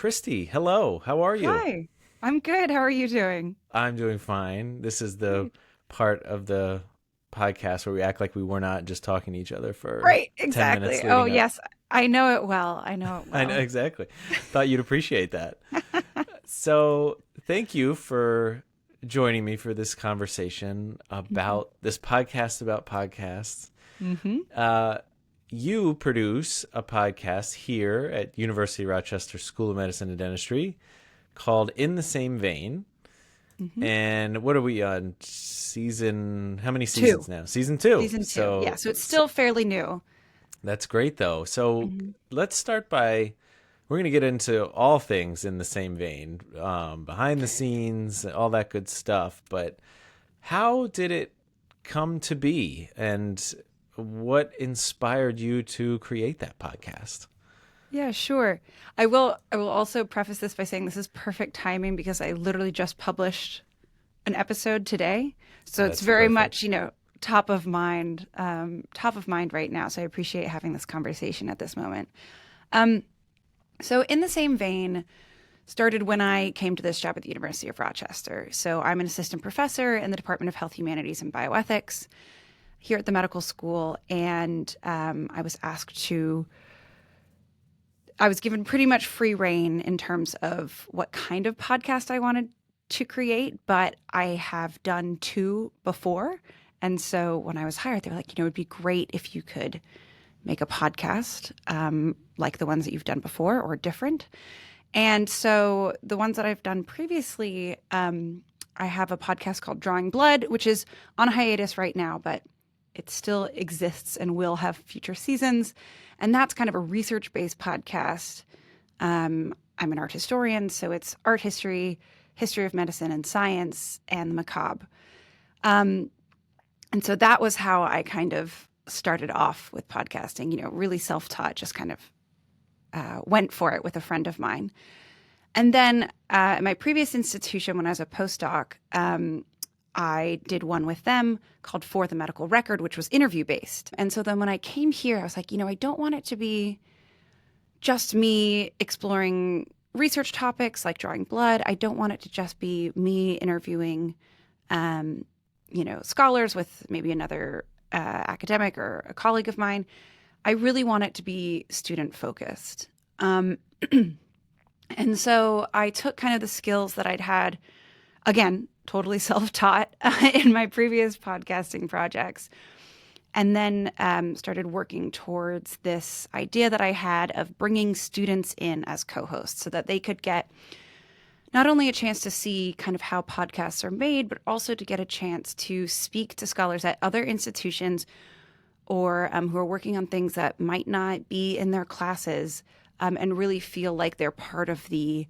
Christy, hello. How are you? Hi, I'm good. How are you doing? I'm doing fine. This is the Great. part of the podcast where we act like we were not just talking to each other for Right, 10 minutes exactly. Oh, leading up. yes, I know it well. I know it I know well. exactly. Thought you'd appreciate that. So, thank you for joining me for this conversation hmm about this podcast about podcasts. hmm Uh, you produce a podcast here at University of Rochester School of Medicine and Dentistry called In the Same Vein. hmm And what are we on season? How many Two. seasons now? Season two. Season two. Yeah, So, so it's so still fairly new. that's great, though. So hmm let's start by we're going to get into all things in the same vein, behind the scenes, all that good stuff. But how did it come to be, and what inspired you to create that podcast? Yeah, sure. I will also preface this by saying this is perfect timing because I literally just published an episode today. So it's That's very perfect. much, top of mind right now. So I appreciate having this conversation at this moment. Um, so in the same vein, started when I came to this job at the University of Rochester. So I'm an assistant professor in the Department of Health Humanities and Bioethics here at the medical school, and I was given pretty much free reign in terms of what kind of podcast I wanted to create, but I have done two before. And so when I was hired, they were like, it'd be great if you could make a podcast like the ones that you've done before or different. And so the ones that I've done previously, I have a podcast called Drawing Blood, which is on hiatus right now, but it still exists and will have future seasons. And that's kind of a research based podcast. I'm an art historian, so it's art history, history of medicine and science, and the macabre. Um, and so that was how I kind of started off with podcasting, really self taught, just kind of went for it with a friend of mine. And then at my previous institution, when I was a postdoc, I did one with them called For the Medical Record, which was interview based. And so then when I came here, I was like, I don't want it to be just me exploring research topics like drawing blood. I don't want it to just be me interviewing, um, scholars with maybe another academic or a colleague of mine. I really want it to be student focused. Um, and so I took kind of the skills that I'd had, again, totally self-taught in my previous podcasting projects, and then started working towards this idea that I had of bringing students in as co-hosts so that they could get not only a chance to see kind of how podcasts are made, but also to get a chance to speak to scholars at other institutions or who are working on things that might not be in their classes, and really feel like they're part of the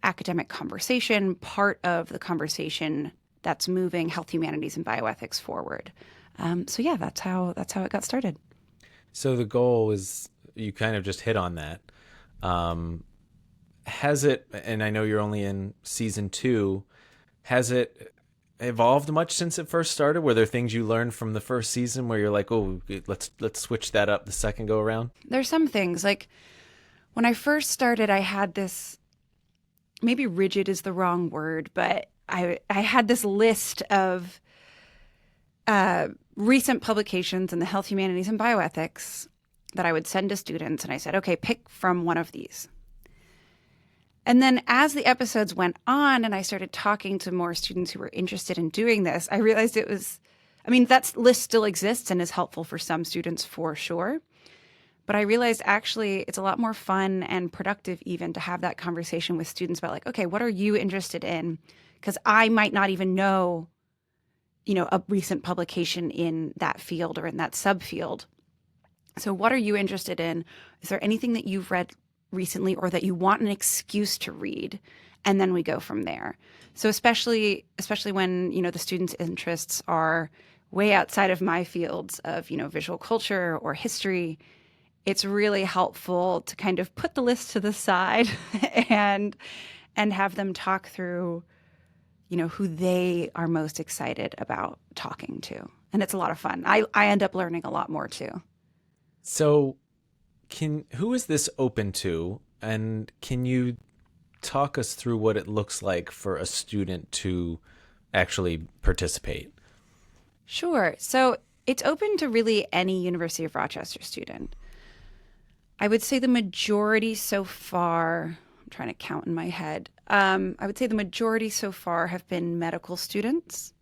academic conversation, part of the conversation that's moving health humanities and bioethics forward. So yeah, that's how it got started. So the goal is you kind of just hit on that. Um, has it, and I know you're only in season two, has it evolved much since it first started? Were there things you learned from the first season where you're like, oh, let's switch that up the second go around? There's some things like when I first started, I had this, maybe rigid is the wrong word, but I had this list of recent publications in the health humanities and bioethics that I would send to students. And I said, okay, pick from one of these. And then as the episodes went on and I started talking to more students who were interested in doing this, I realized that list still exists and is helpful for some students for sure. But I realized actually it's a lot more fun and productive even to have that conversation with students about like, okay, what are you interested in? Because I might not even know, a recent publication in that field or in that subfield. So what are you interested in? Is there anything that you've read recently or that you want an excuse to read? And then we go from there. So especially when, the students' interests are way outside of my fields of, visual culture or history, it's really helpful to kind of put the list to the side and have them talk through, who they are most excited about talking to. And it's a lot of fun. I end up learning a lot more too. So, who is this open to, and can you talk us through what it looks like for a student to actually participate. Sure. So it's open to really any University of Rochester student. I would say the majority so far, I'm trying to count in my head. I would say the majority so far have been medical students.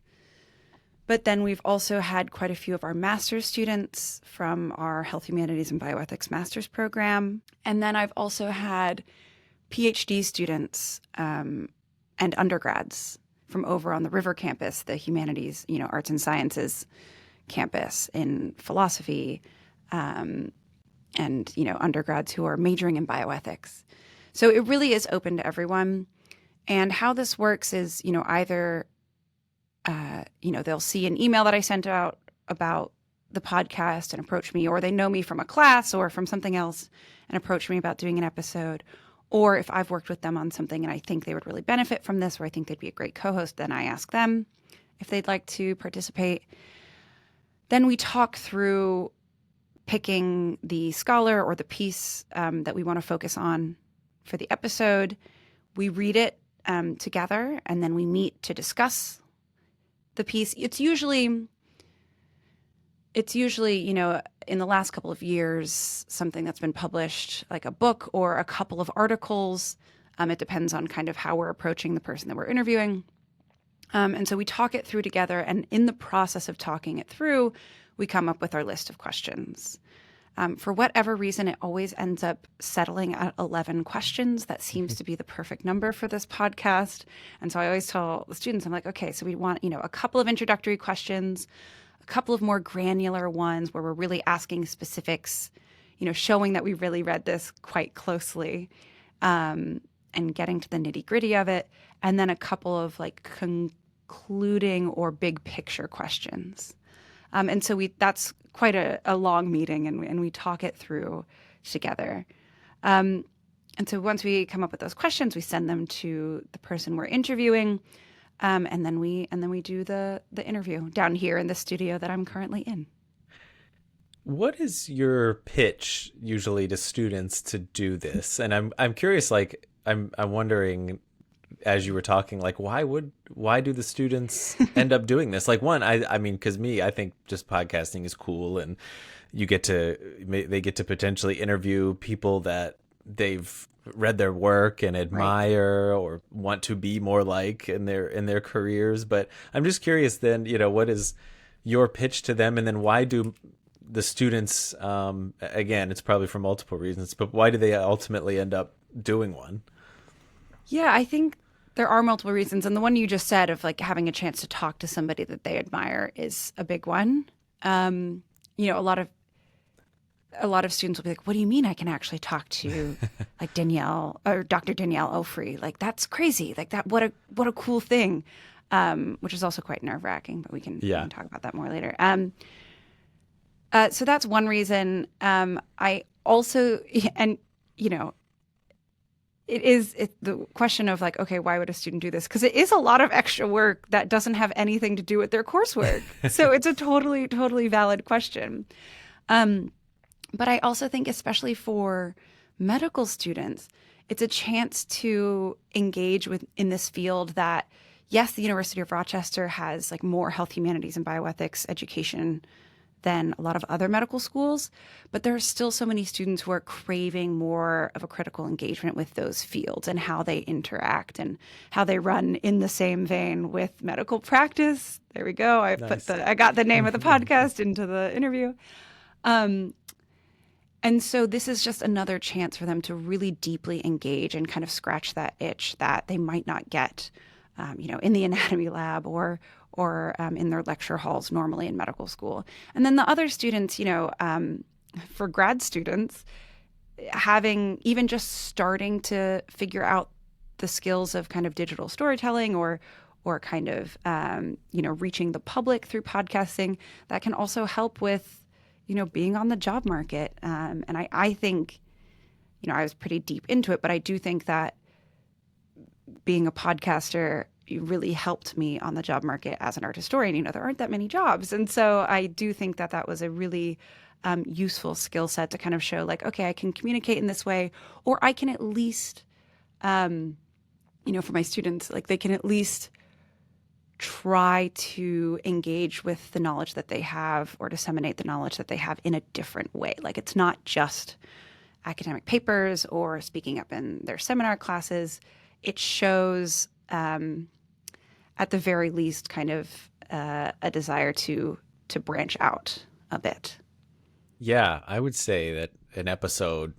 But then we've also had quite a few of our master's students from our Health Humanities and Bioethics master's program. And then I've also had PhD students and undergrads from over on the River campus, the Humanities, Arts and Sciences campus in philosophy, and, undergrads who are majoring in bioethics. So it really is open to everyone. And how this works is, either they'll see an email that I sent out about the podcast and approach me, or they know me from a class or from something else and approach me about doing an episode. Or if I've worked with them on something and I think they would really benefit from this, or I think they'd be a great co-host, then I ask them if they'd like to participate. Then we talk through picking the scholar or the piece that we want to focus on for the episode. We read it together, and then we meet to discuss the piece. It's usually, in the last couple of years, something that's been published, like a book or a couple of articles. It depends on kind of how we're approaching the person that we're interviewing. And so we talk it through together, and in the process of talking it through, we come up with our list of questions. For whatever reason, it always ends up settling at 11 questions. That seems to be the perfect number for this podcast. And so I always tell the students, I'm like, okay, so we want, a couple of introductory questions, a couple of more granular ones where we're really asking specifics, showing that we really read this quite closely, and getting to the nitty gritty of it. And then a couple of concluding or big picture questions. And so that's quite a long meeting, and we talk it through together. And so once we come up with those questions, we send them to the person we're interviewing, and then we do the interview down here in the studio that I'm currently in. What is your pitch usually to students to do this? And I'm curious, I'm wondering, as you were talking, why do the students end up doing this? I mean, because I think just podcasting is cool, and they get to potentially interview people that they've read their work and admire, right, or want to be more like in their careers. But I'm just curious then, what is your pitch to them? And then why do the students, again, it's probably for multiple reasons, but why do they ultimately end up doing one? Yeah, I think there are multiple reasons. And the one you just said of having a chance to talk to somebody that they admire is a big one. A lot of students will be like, what do you mean I can actually talk to Danielle or Dr. Danielle Ofri? That's crazy. What a cool thing. Which is also quite nerve-wracking, but we can talk about that more later. So that's one reason. I also, it's the question of okay, why would a student do this? Because it is a lot of extra work that doesn't have anything to do with their coursework. So it's a totally, totally valid question. But I also think, especially for medical students, it's a chance to engage in this field that, yes, the University of Rochester has more health humanities and bioethics education than a lot of other medical schools, but there are still so many students who are craving more of a critical engagement with those fields and how they interact and how they run in the same vein with medical practice. There we go. Nice. I got the name of the podcast into the interview. And so this is just another chance for them to really deeply engage and kind of scratch that itch that they might not get, in the anatomy lab or in their lecture halls normally in medical school. And then the other students, for grad students, having even just starting to figure out the skills of kind of digital storytelling or kind of, reaching the public through podcasting, that can also help with, being on the job market. And I think, I was pretty deep into it, but I do think that being a podcaster really helped me on the job market as an art historian. There aren't that many jobs. And so I do think that was a really useful skill set to kind of show okay, I can communicate in this way, or I can at least for my students, like they can at least try to engage with the knowledge that they have or disseminate the knowledge that they have in a different way. Like it's not just academic papers or speaking up in their seminar classes. It shows, at the very least, kind of a desire to branch out a bit. Yeah, I would say that an episode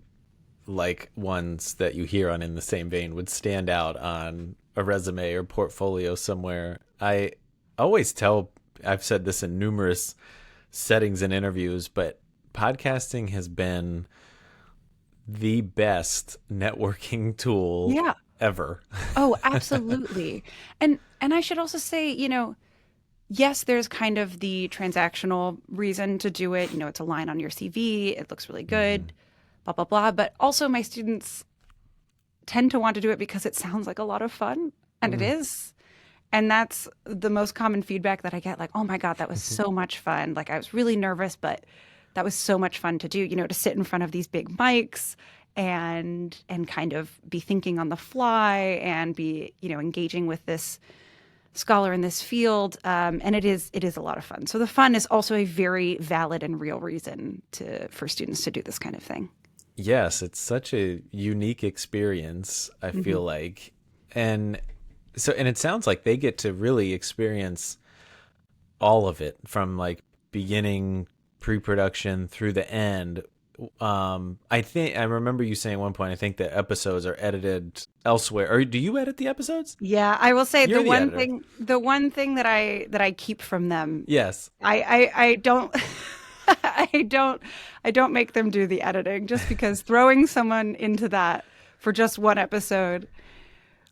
like ones that you hear on In the Same Vein would stand out on a resume or portfolio somewhere. I always tell, I've said this in numerous settings and interviews, but podcasting has been the best networking tool Yeah. ever. Oh, absolutely. And I should also say, yes, there's kind of the transactional reason to do it. It's a line on your CV, it looks really good, blah, blah, blah. But also my students tend to want to do it because it sounds like a lot of fun, and it is. And that's the most common feedback that I get, like, oh my God, that was so much fun. Like I was really nervous, but that was so much fun to do, to sit in front of these big mics and kind of be thinking on the fly and be, engaging with this scholar in this field. And it is a lot of fun. So the fun is also a very valid and real reason for students to do this kind of thing. Yes, it's such a unique experience, I feel like. And it sounds like they get to really experience all of it from like beginning pre-production through the end. I remember you saying at one point, I think the episodes are edited elsewhere. Or do you edit the episodes? Yeah, I will say You're the the one editor. thing that I keep from them, Yes. I don't I don't make them do the editing, just because throwing someone into that for just one episode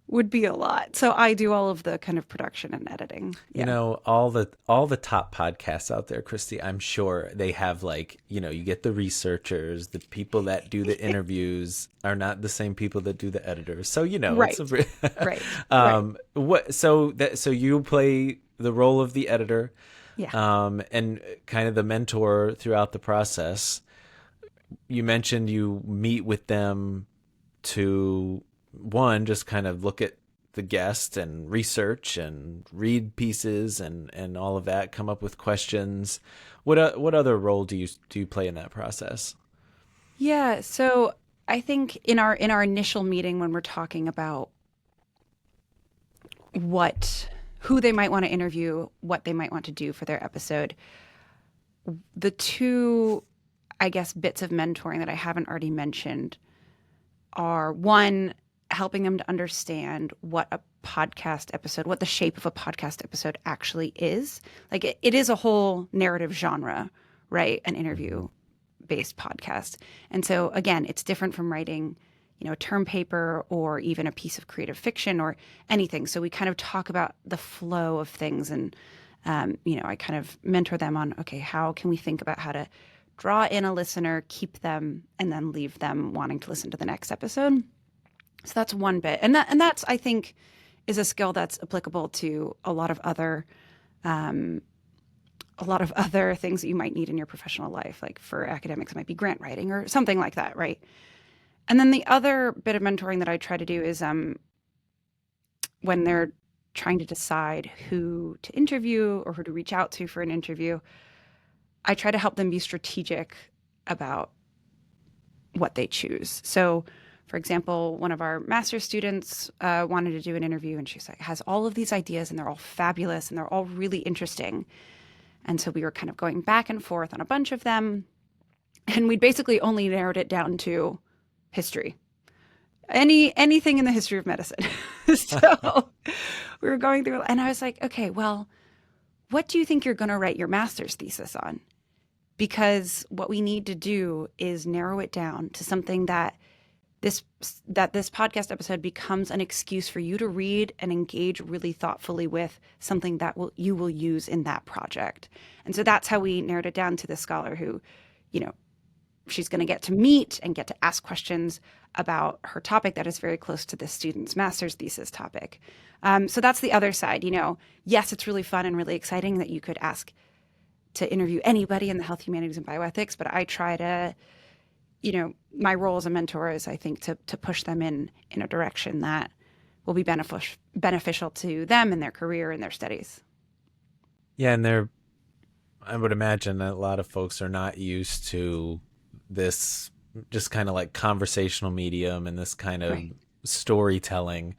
would be a lot. So I do all of the kind of production and editing. You Yeah. know, all the top podcasts out there, Christy, I'm sure they have like, you get the researchers, the people that do the interviews are not the same people that do the editors. So, Right. it's Right. Right. so you play the role of the editor, Yeah. and kind of the mentor throughout the process. You mentioned you meet with them to one, just kind of look at the guest and research and read pieces and all of that, come up with questions. What other role do you play in that process? Yeah. So I think in our initial meeting, when we're talking about who they might want to interview, what they might want to do for their episode, the two, I guess, bits of mentoring that I haven't already mentioned are, one, helping them to understand what a podcast episode, what the shape of a podcast episode actually is. Like it is a whole narrative genre, right? An interview based podcast. And so again, it's different from writing, a term paper or even a piece of creative fiction or anything. So we kind of talk about the flow of things, and I kind of mentor them on, okay, how can we think about how to draw in a listener, keep them, and then leave them wanting to listen to the next episode. So that's one bit, and that's, I think, is a skill that's applicable to a lot of other things that you might need in your professional life. Like for academics, it might be grant writing or something like that, right? And then the other bit of mentoring that I try to do is when they're trying to decide who to interview or who to reach out to for an interview, I try to help them be strategic about what they choose. So, for example, one of our master's students wanted to do an interview, and she's like, has all of these ideas, and they're all fabulous, and they're all really interesting. And so we were kind of going back and forth on a bunch of them, and we'd basically only narrowed it down to history, anything in the history of medicine. So we were going through, and I was like, okay, well, what do you think you're going to write your master's thesis on? Because what we need to do is narrow it down to something that this podcast episode becomes an excuse for you to read and engage really thoughtfully with something that you will use in that project. And so that's how we narrowed it down to this scholar who, she's going to get to meet and get to ask questions about her topic that is very close to this student's master's thesis topic. So that's the other side. Yes, it's really fun and really exciting that you could ask to interview anybody in the health, humanities, and bioethics, but I try to, my role as a mentor is, I think, to push them in a direction that will be beneficial to them in their career and their studies. Yeah, and I would imagine that a lot of folks are not used to this just kind of like conversational medium and this kind of Right. storytelling.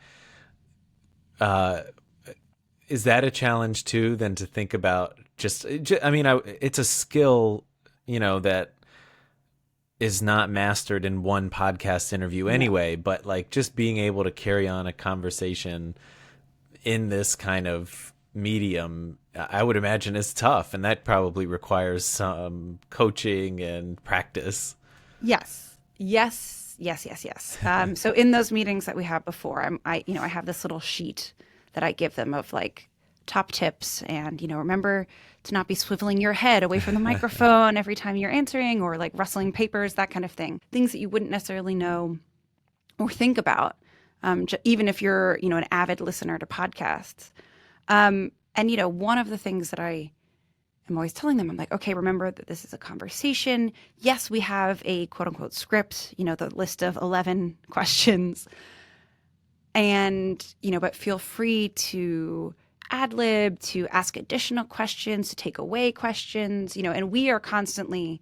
Uh, is that a challenge too? Then to think about I mean, it's a skill, that is not mastered in one podcast interview No. anyway. But like just being able to carry on a conversation in this kind of medium, I would imagine is tough, and that probably requires some coaching and practice. Yes. Yes. Yes. Yes. Yes. So in those meetings that we have before, I have this little sheet that I give them of like top tips and, remember to not be swiveling your head away from the microphone every time you're answering or like rustling papers, that kind of thing. Things that you wouldn't necessarily know or think about, even if you're, an avid listener to podcasts. And, one of the things that I'm always telling them, I'm like, okay, remember that this is a conversation. Yes, we have a quote unquote script, the list of 11 questions. And, but feel free to ad lib, to ask additional questions, to take away questions, and we are constantly,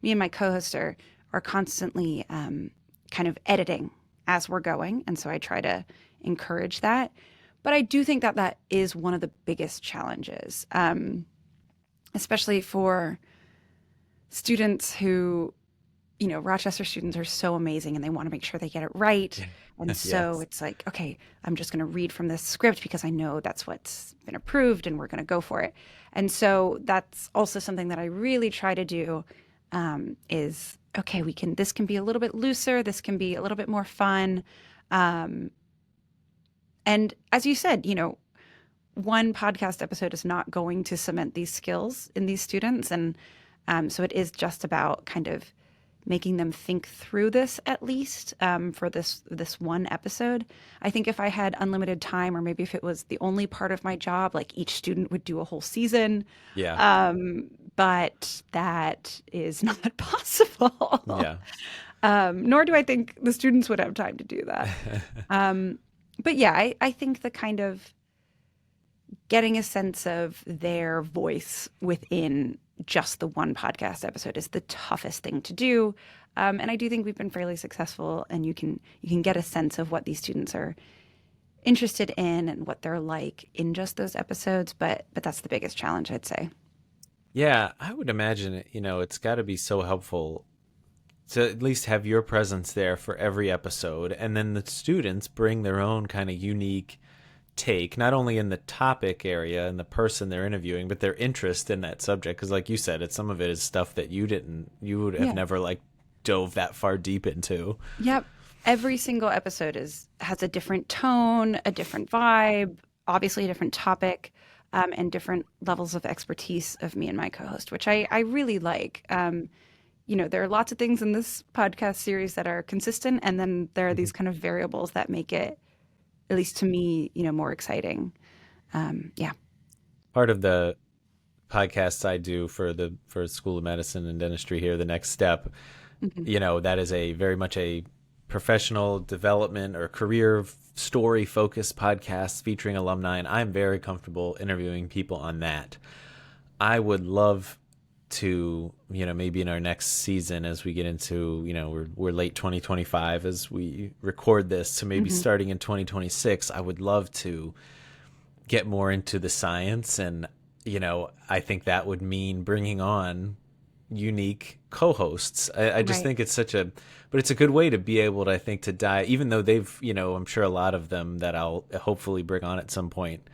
me and my co-host are constantly kind of editing as we're going. And so I try to encourage that. But I do think that that is one of the biggest challenges, especially for students who, Rochester students are so amazing and they want to make sure they get it right. And so Yes. it's like, okay, I'm just going to read from this script because I know that's what's been approved and we're going to go for it. And so that's also something that I really try to do, is, okay, this can be a little bit looser. This can be a little bit more fun. And as you said, one podcast episode is not going to cement these skills in these students. And so it is just about kind of making them think through this at least, for this one episode. I think if I had unlimited time, or maybe if it was the only part of my job, like each student would do a whole season. Yeah. But that is not possible. Yeah. Nor do I think the students would have time to do that. But yeah, I think the kind of getting a sense of their voice within just the one podcast episode is the toughest thing to do. And I do think we've been fairly successful, and you can get a sense of what these students are interested in and what they're like in just those episodes. But that's the biggest challenge, I'd say. Yeah, I would imagine it's got to be so helpful to at least have your presence there for every episode, and then the students bring their own kind of unique take, not only in the topic area and the person they're interviewing, but their interest in that subject. Because like you said, some of it is stuff that you would have Yeah. never like dove that far deep into. Yep. Every single episode has a different tone, a different vibe, obviously a different topic, and different levels of expertise of me and my co-host, which I really like. There are lots of things in this podcast series that are consistent, and then there are these kind of variables that make it, at least to me, more exciting. Yeah. Part of the podcasts I do for School of Medicine and Dentistry here, the next step, Mhm. that is a very much a professional development or career story focused podcast featuring alumni, and I'm very comfortable interviewing people on that. I would love to, maybe in our next season, as we get into, we're late 2025 as we record this, so maybe Mhm. starting in 2026, I would love to get more into the science. And, I think that would mean bringing on unique co-hosts. I just Right. think but it's a good way to be able to, I think, to dive, even though they've, I'm sure a lot of them that I'll hopefully bring on at some point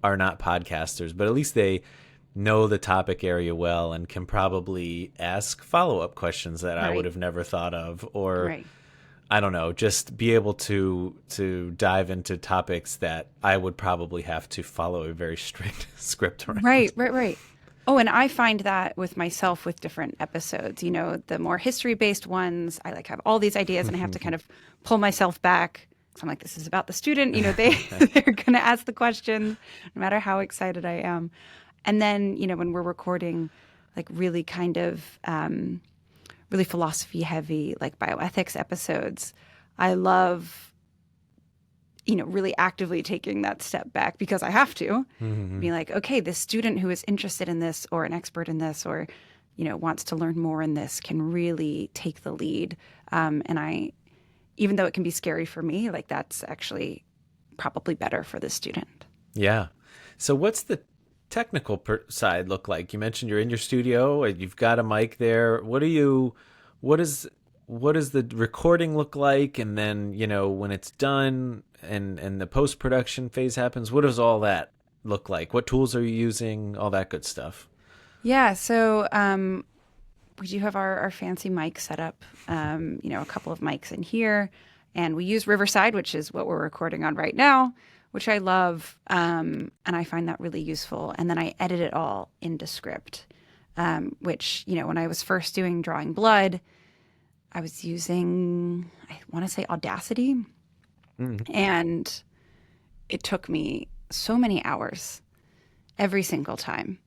are not podcasters, but at least they know the topic area well and can probably ask follow-up questions that I would Right. have never thought of, or Right. I don't know, just be able to dive into topics that I would probably have to follow a very strict script around. Right. Right. Right. Oh, and I find that with myself with different episodes, the more history-based ones, I like have all these ideas and I have to kind of pull myself back. So I'm like, this is about the student, they're going to ask the question no matter how excited I am. And then, when we're recording like really kind of really philosophy heavy, like bioethics episodes, I love really actively taking that step back because I have to Mm-hmm. be like, okay, this student who is interested in this or an expert in this or, wants to learn more in this can really take the lead. And even though it can be scary for me, like that's actually probably better for the student. Yeah. So what's the technical side look like? You mentioned you're in your studio and you've got a mic there. What is, what does the recording look like? And then, when it's done and the post-production phase happens, what does all that look like? What tools are you using? All that good stuff. Yeah. So we do have our fancy mic set up, a couple of mics in here. And we use Riverside, which is what we're recording on right now, which I love. And I find that really useful. And then I edit it all into script, which, when I was first doing Drawing Blood, I was using, I want to say Audacity. Mm. And it took me so many hours every single time.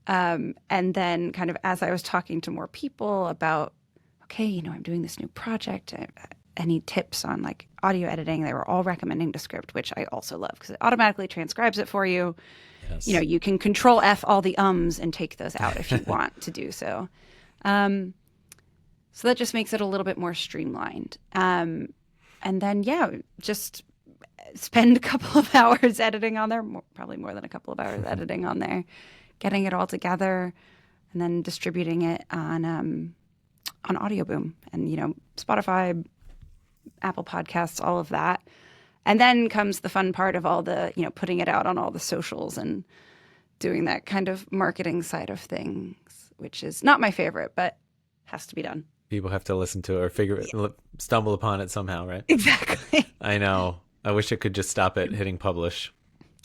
And then kind of as I was talking to more people about, okay, I'm doing this new project. Any tips on like audio editing? They were all recommending Descript, which I also love because it automatically transcribes it for you. Yes. You can control F all the ums and take those out if you want to do so. So that just makes it a little bit more streamlined. And then, just spend a couple of hours editing on there, probably more than a couple of hours editing on there, getting it all together, and then distributing it on Audio Boom and, Spotify, Apple Podcasts, all of that. And then comes the fun part of all the, putting it out on all the socials and doing that kind of marketing side of things, which is not my favorite, but has to be done. People have to listen to it or stumble upon it somehow, right? Exactly. I know. I wish it could just stop at hitting publish.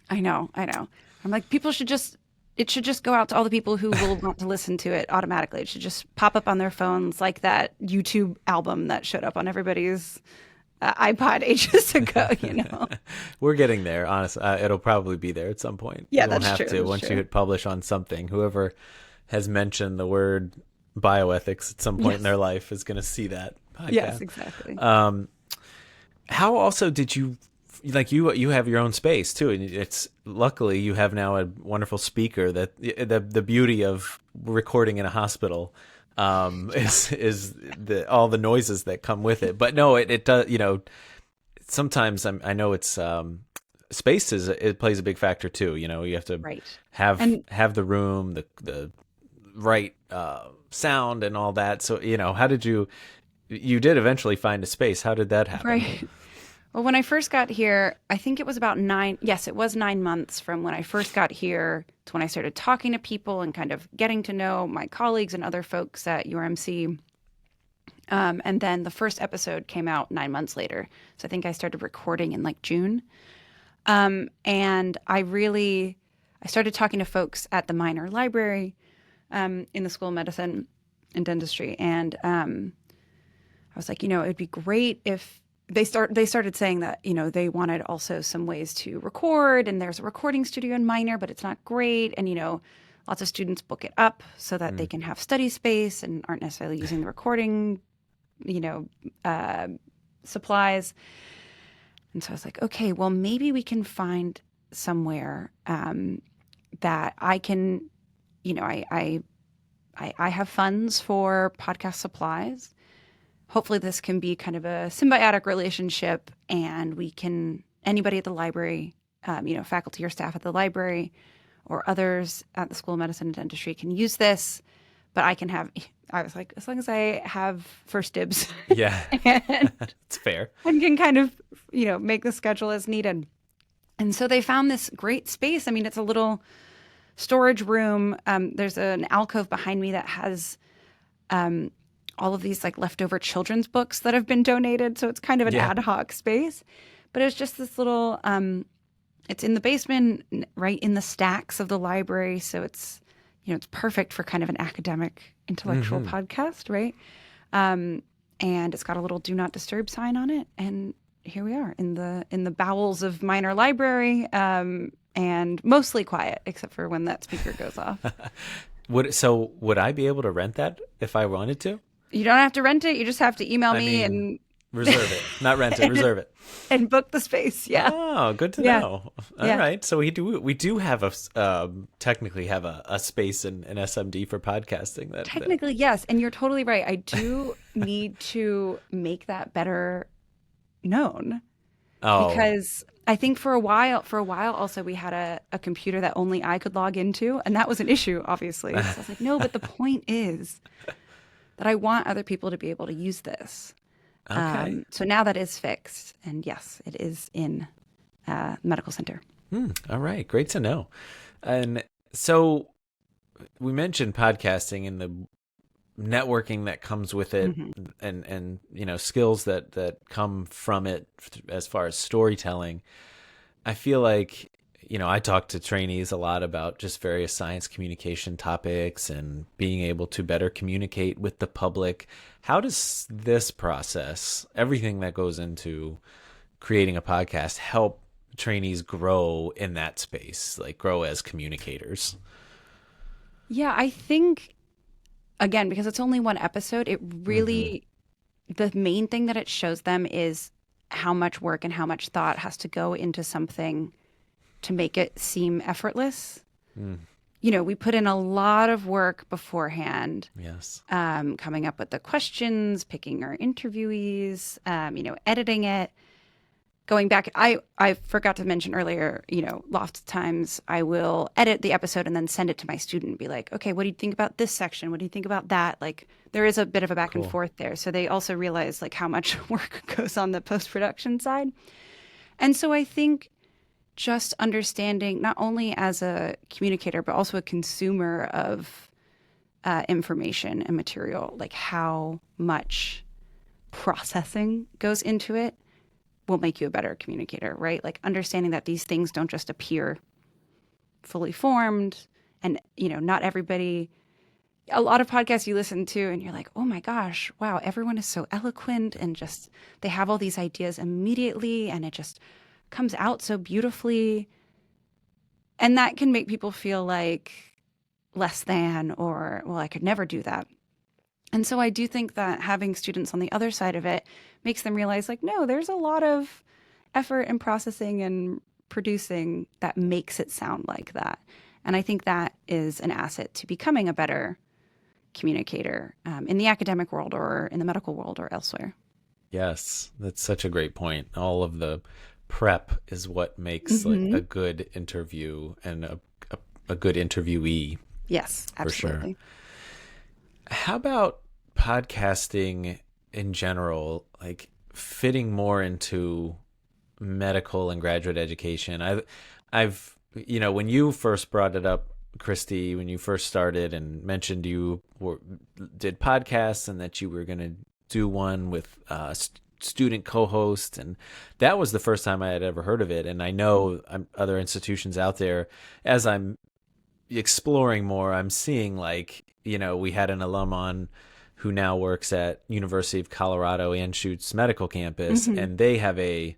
I know. I'm like, it should just go out to all the people who will want to listen to it automatically. It should just pop up on their phones like that YouTube album that showed up on everybody's iPod ages ago, We're getting there, honestly. It'll probably be there at some point. Yeah, you won't that's have true. to. Once you hit publish on something, whoever has mentioned the word bioethics at some point in their life is going to see that podcast. Yes, exactly. How also did you you have your own space too, and it's luckily you have now a wonderful speaker that the beauty of recording in a hospital is all the noises that come with it. But no, it does. Sometimes I know it's space it plays a big factor too. You have to have the room, the right sound and all that. So how did you did eventually find a space? How did that happen? Right. Well, when I first got here, I think it was about 9 months from when I first got here to when I started talking to people and kind of getting to know my colleagues and other folks at URMC. And then the first episode came out 9 months later. So I think I started recording in like June. And I started talking to folks at the minor library in the School of Medicine and Dentistry. And I was like, it'd be great if they started saying that, they wanted also some ways to record, and there's a recording studio in minor, but it's not great. And, lots of students book it up so that they can have study space and aren't necessarily using the recording, supplies. And so I was like, okay, well, maybe we can find somewhere that I can, I have funds for podcast supplies. Hopefully this can be kind of a symbiotic relationship, and anybody at the library, faculty or staff at the library or others at the School of Medicine and Dentistry can use this, but I was like, as long as I have first dibs. Yeah, it's fair. And can kind of, make the schedule as needed. And so they found this great space. I mean, it's a little storage room. There's an alcove behind me that has all of these like leftover children's books that have been donated. So it's kind of an ad hoc space, but it's just this little, it's in the basement, right in the stacks of the library. So it's, it's perfect for kind of an academic intellectual podcast. Right. And it's got a little do not disturb sign on it. And here we are in the bowels of minor library, and mostly quiet except for when that speaker goes off. Would I be able to rent that if I wanted to? You don't have to rent it. You just have to email me and Reserve it, not rent it. Reserve it. and book the space. Yeah. Oh, good to Yeah. know. All Yeah. right, so we do have technically have a space in SMD for podcasting. That Technically, yes. And you're totally right. I do need to make that better known oh because I think for a while also we had a computer that only I could log into. And that was an issue, obviously. So I was like, no, but the point is that I want other people to be able to use this. okay. So now that is fixed. And yes, it is in medical center. All right, great to know. And so we mentioned podcasting and the networking that comes with it, Hmm. and skills that come from it as far as storytelling. I feel like I talk to trainees a lot about just various science communication topics and being able to better communicate with the public. How does this process, everything that goes into creating a podcast, help trainees grow in that space, like grow as communicators? Yeah, I think, again, because it's only one episode, it Mm-hmm. really, the main thing that it shows them is how much work and how much thought has to go into something to make it seem effortless. Mm, We put in a lot of work beforehand, yes. coming up with the questions, picking our interviewees, editing it. Going back, I forgot to mention earlier, lots of times I will edit the episode and then send it to my student and be like, okay, what do you think about this section? What do you think about that? Like there is a bit of a back and Cool. forth there. So they also realize like how much work goes on the post-production side. And so I think just understanding not only as a communicator, but also a consumer of information and material, like how much processing goes into it will make you a better communicator, right? Like understanding that these things don't just appear fully formed and, not everybody, a lot of podcasts you listen to and you're like, oh my gosh, wow, everyone is so eloquent and just, they have all these ideas immediately and it just comes out so beautifully. And that can make people feel like less than or, well, I could never do that. And so I do think that having students on the other side of it makes them realize, like, no, there's a lot of effort and processing and producing that makes it sound like that. And I think that is an asset to becoming a better communicator in the academic world or in the medical world or elsewhere. Yes, that's such a great point. All of the prep is what makes like Hmm. a good interview and a good interviewee Yes, for sure. absolutely. How about podcasting in general, like fitting more into medical and graduate education? I've, when you first brought it up, Christy, when you first started and mentioned did podcasts and that you were going to do one with student co-host, and that was the first time I had ever heard of it. And I know other institutions out there, as I'm exploring more, I'm seeing like, we had an alum on who now works at University of Colorado Anschutz Medical Campus, Hmm. and they have I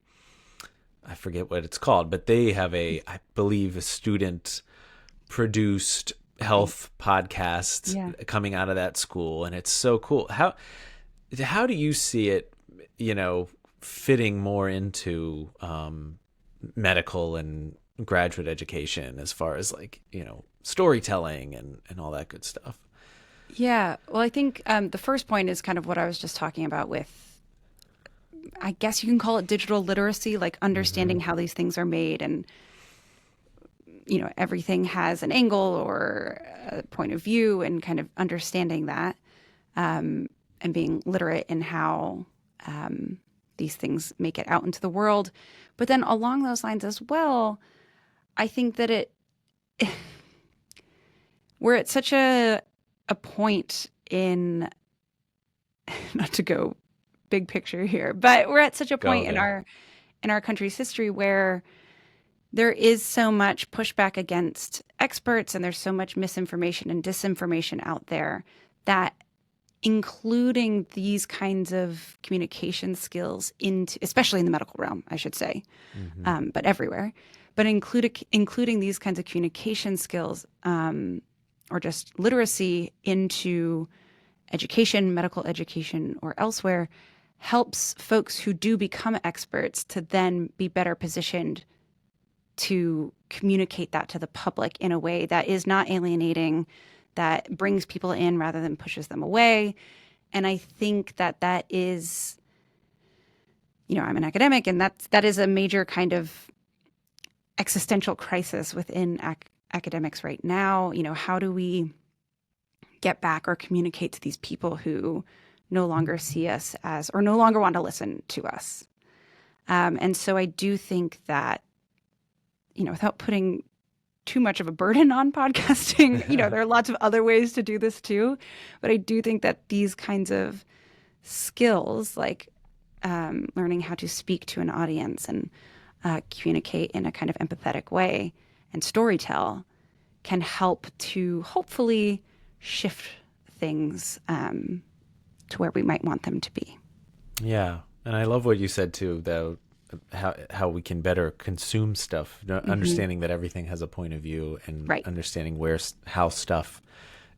forget what it's called, but they have I believe, a student produced health podcast Yeah. coming out of that school, and it's so cool. How do you see it, fitting more into medical and graduate education as far as like, storytelling and all that good stuff? Yeah. Well, I think the first point is kind of what I was just talking about with, I guess you can call it digital literacy, like Mm-hmm. understanding how these things are made and, everything has an angle or a point of view and kind of understanding that and being literate in how these things make it out into the world. But then along those lines as well, I think that we're at such a point in, not to go big picture here, but we're at such a Go point in there. our country's history where there is so much pushback against experts and there's so much misinformation and disinformation out there that including these kinds of communication skills into, especially in the medical realm, I should say, Mm-hmm. but everywhere, but including these kinds of communication skills or just literacy into education, medical education, or elsewhere helps folks who do become experts to then be better positioned to communicate that to the public in a way that is not alienating, that brings people in rather than pushes them away. And I think that that is, I'm an academic, and that is a major kind of existential crisis within academics right now. How do we get back or communicate to these people who no longer see us as, or no longer want to listen to us? And so I do think that, without putting too much of a burden on podcasting, there are lots of other ways to do this too. But I do think that these kinds of skills, like learning how to speak to an audience and communicate in a kind of empathetic way and storytell, can help to hopefully shift things to where we might want them to be. Yeah. And I love what you said too, though, how we can better consume stuff, understanding that everything has a point of view, and understanding how stuff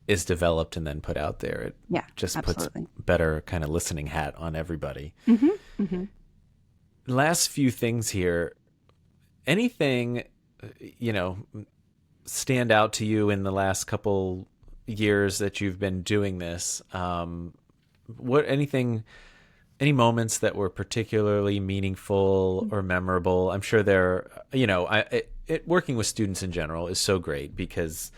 is developed and then put out there. It just absolutely puts better kind of listening hat on everybody. Last few things here. Anything, stand out to you in the last couple years that you've been doing this? Any moments that were particularly meaningful or memorable? I'm sure working with students in general is so great, because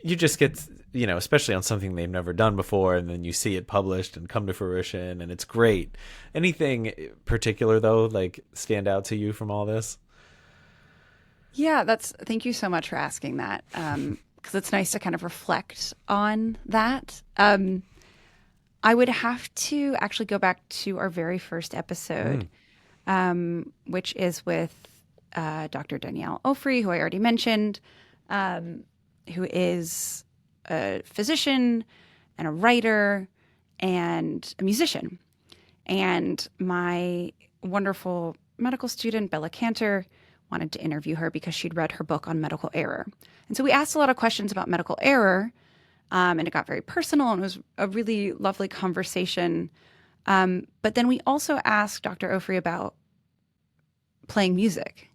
you just get, especially on something they've never done before, and then you see it published and come to fruition, and it's great. Anything particular though, like, stand out to you from all this? Yeah, thank you so much for asking that. Because it's nice to kind of reflect on that. I would have to actually go back to our very first episode, which is with Dr. Danielle Ofri, who I already mentioned, who is a physician and a writer and a musician. And my wonderful medical student, Bella Cantor, wanted to interview her because she'd read her book on medical error. And so we asked a lot of questions about medical error, and it got very personal, and it was a really lovely conversation. But then we also asked Dr. Ofri about playing music.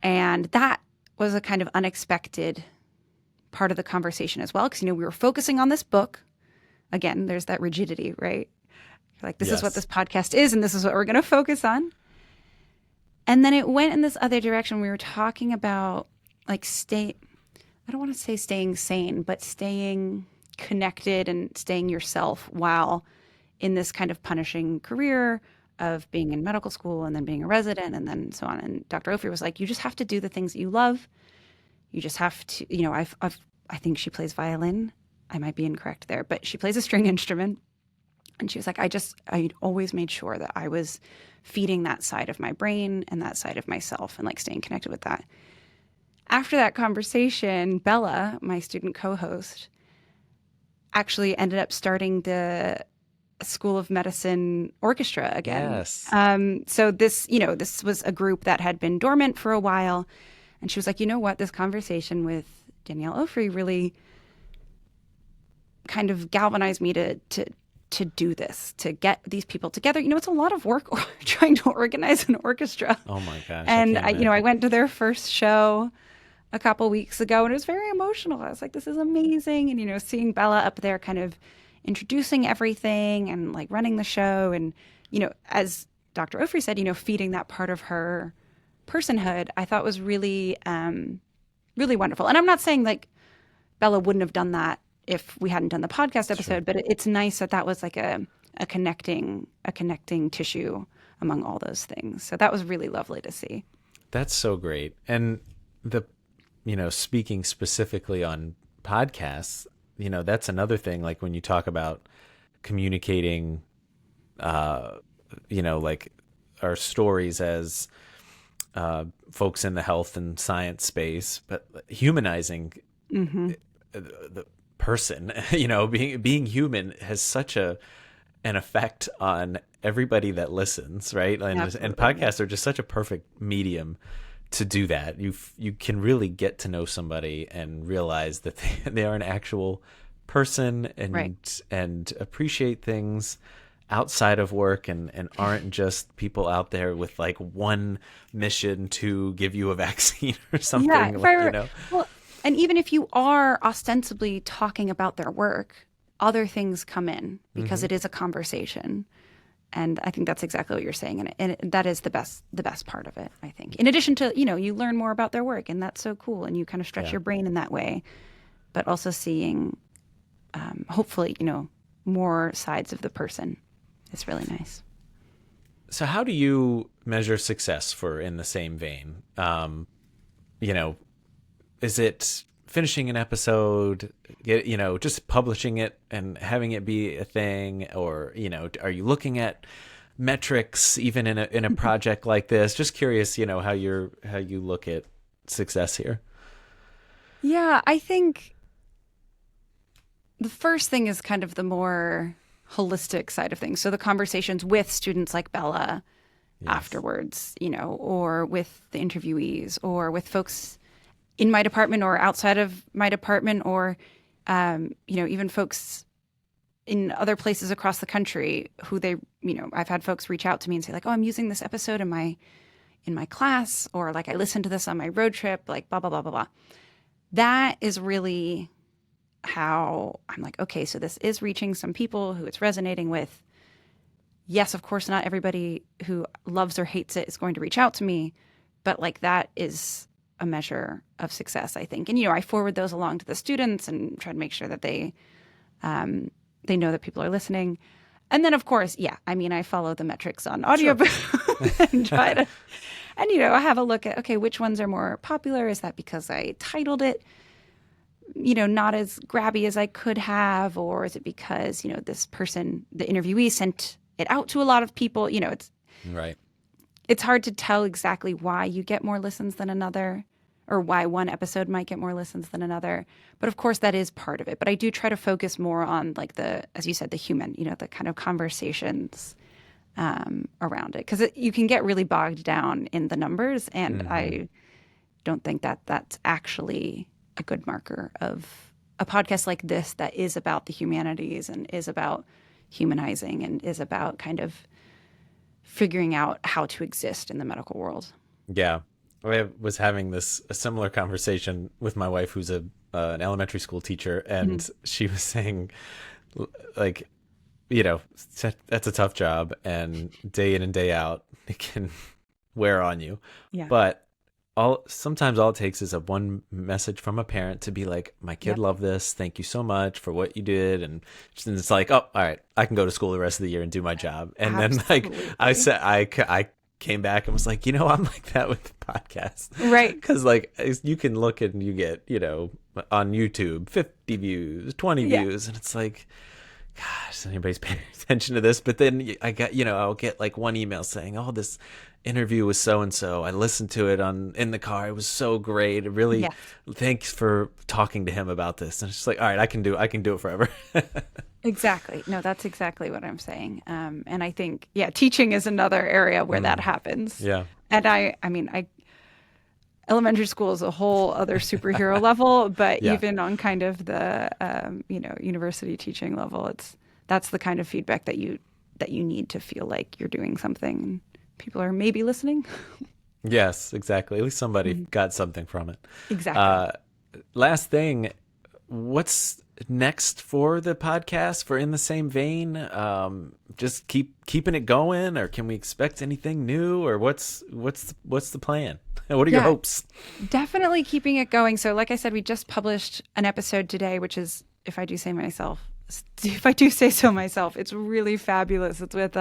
And that was a kind of unexpected part of the conversation as well, because, we were focusing on this book. Again, there's that rigidity, right? You're like, this is what this podcast is, and this is what we're going to focus on. And then it went in this other direction. We were talking about, like, I don't want to say staying sane, but staying connected and staying yourself while in this kind of punishing career of being in medical school and then being a resident and then so on. And Dr. Ofri was like, you just have to do the things that you love. You just have to, I think she plays violin. I might be incorrect there, but she plays a string instrument. And she was like, I always made sure that I was feeding that side of my brain and that side of myself and, like, staying connected with that. After that conversation, Bella, my student co-host, actually ended up starting the School of Medicine orchestra again. Yes. So this was a group that had been dormant for a while. And she was like, you know what, this conversation with Danielle Ofri really kind of galvanized me to do this, to get these people together. It's a lot of work trying to organize an orchestra. Oh my gosh. And I went to their first show a couple weeks ago, and it was very emotional. I was like, this is amazing. And, seeing Bella up there kind of introducing everything and, like, running the show. And, as Dr. Ofri said, feeding that part of her personhood, I thought was really, really wonderful. And I'm not saying, like, Bella wouldn't have done that if we hadn't done the podcast episode, but it's nice that was like a connecting tissue among all those things. So that was really lovely to see. That's so great. And speaking specifically on podcasts, that's another thing. Like, when you talk about communicating, like our stories as folks in the health and science space, but humanizing the person, being human has such an effect on everybody that listens, right? And podcasts are just such a perfect medium to do that. You can really get to know somebody and realize that they are an actual person and appreciate things outside of work and aren't just people out there with like one mission to give you a vaccine or Yeah, something, like, right. Well, and even if you are ostensibly talking about their work, other things come in because Hmm. it is a conversation. And I think that's exactly what you're saying, and that is the best part of it, I think. In addition to, you learn more about their work, and that's so cool, and you kind of stretch Yeah. your brain in that way. But also seeing, hopefully, more sides of the person is really nice. So how do you measure success for In the Same Vein? You know, is it finishing an episode, just publishing it and having it be a thing, or are you looking at metrics even in a project like this? Just curious, how you look at success here. Yeah, I think the first thing is kind of the more holistic side of things. So the conversations with students like Bella Yes. afterwards, or with the interviewees, or with folks in my department or outside of my department, or even folks in other places across the country who I've had folks reach out to me and say like, oh, I'm using this episode in my class, or like I listened to this on my road trip, like blah blah blah blah blah. That is really how I'm like, okay, so this is reaching some people who it's resonating with. Yes, of course, not everybody who loves or hates it is going to reach out to me, but like that is a measure of success, I think. And I forward those along to the students and try to make sure that they know that people are listening. And then, of course, yeah, I mean, I follow the metrics on Sure. audiobook and try to, and I have a look at, okay, which ones are more popular? Is that because I titled it, not as grabby as I could have, or is it because this person, the interviewee, sent it out to a lot of people? Right. It's hard to tell exactly why you get more listens than another, or why one episode might get more listens than another. But of course, that is part of it. But I do try to focus more on like as you said, the human, the kind of conversations around it. Because you can get really bogged down in the numbers. And Hmm. I don't think that that's actually a good marker of a podcast like this that is about the humanities and is about humanizing and is about kind of figuring out how to exist in the medical world. Yeah. I was having a similar conversation with my wife, who's an elementary school teacher, Mhm. and she was saying, like, that's a tough job, and day in and day out, it can wear on you. Yeah. But sometimes all it takes is a one message from a parent to be like, my kid Yep. loved this. Thank you so much for what you did. And it's like, oh, all right, I can go to school the rest of the year and do my job. And then like I Absolutely. said, I came back and was like, I'm like that with the podcast. Right. Cause like you can look and you get, on YouTube, 50 views, 20 Yeah. views. And it's like, gosh, anybody's paying attention to this? But then I got, I'll get like one email saying, oh, this interview with so and so. I listened to it in the car. It was so great. It really, Yes. thanks for talking to him about this. And it's just like, all right, I can do it forever. Exactly. No, that's exactly what I'm saying. And I think, yeah, teaching is another area where that Mm, happens. yeah. And I mean, elementary school is a whole other superhero level, but Yeah. even on kind of the, university teaching level, that's the kind of feedback that you need to feel like you're doing something and people are maybe listening. Yes, exactly. At least somebody Mhm. got something from it. Exactly. Uh, Last thing, what's next for the podcast for In the Same Vein? Just keeping it going, or can we expect anything new, or what's the plan? What are your Yeah, hopes? definitely keeping it going. So, like I said, we just published an episode today, which is, if I do say so myself, it's really fabulous. It's with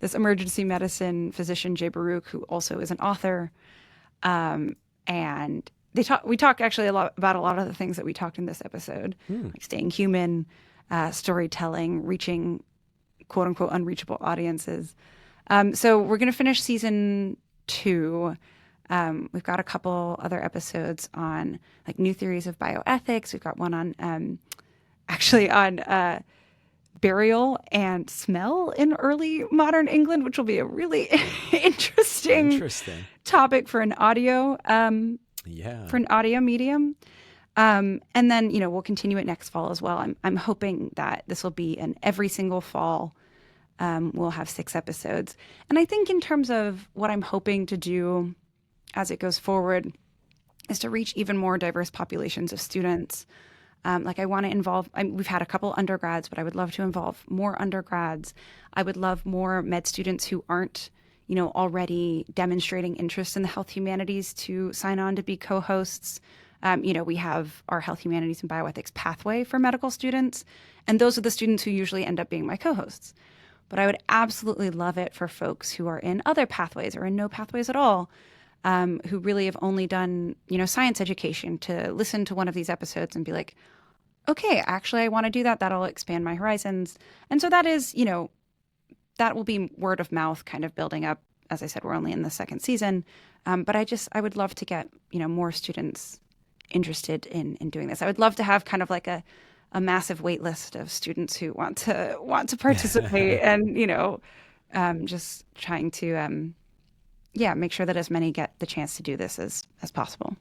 this emergency medicine physician, Jay Baruch, who also is an author. And we talk actually a lot about a lot of the things that we talked in this episode, Hmm. like staying human, storytelling, reaching quote unquote unreachable audiences. So we're going to finish season 2. We've got a couple other episodes on like new theories of bioethics. We've got one on actually on burial and smell in early modern England, which will be a really interesting Interesting. topic Yeah. for an audio medium. And then we'll continue it next fall as well. I'm hoping that this will be an every single fall We'll have 6 episodes. And I think in terms of what I'm hoping to do as it goes forward is to reach even more diverse populations of students. Like I want to involve, we've had a couple undergrads, but I would love to involve more undergrads. I would love more med students who aren't, already demonstrating interest in the health humanities to sign on to be co-hosts. We have our health humanities and bioethics pathway for medical students, and those are the students who usually end up being my co-hosts. But I would absolutely love it for folks who are in other pathways or in no pathways at all, who really have only done, science education to listen to one of these episodes and be like, okay, actually, I want to do that. That'll expand my horizons. And so that is, that will be word of mouth kind of building up. As I said, we're only in the second season. But I would love to get, more students interested in doing this. I would love to have kind of like a massive wait list of students who want to participate and, just trying to, make sure that as many get the chance to do this as possible.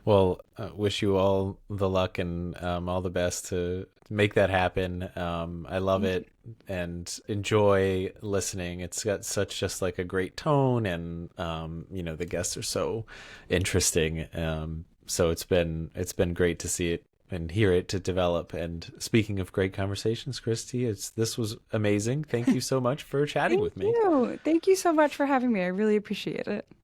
Well, wish you all the luck and all the best to make that happen. I love Thank you. it and enjoy listening. It's got such just like a great tone, and the guests are so interesting. So it's been great to see it and hear it to develop. And speaking of great conversations, Christy, this was amazing. Thank you so much for chatting Thank with me. you. Thank you so much for having me. I really appreciate it.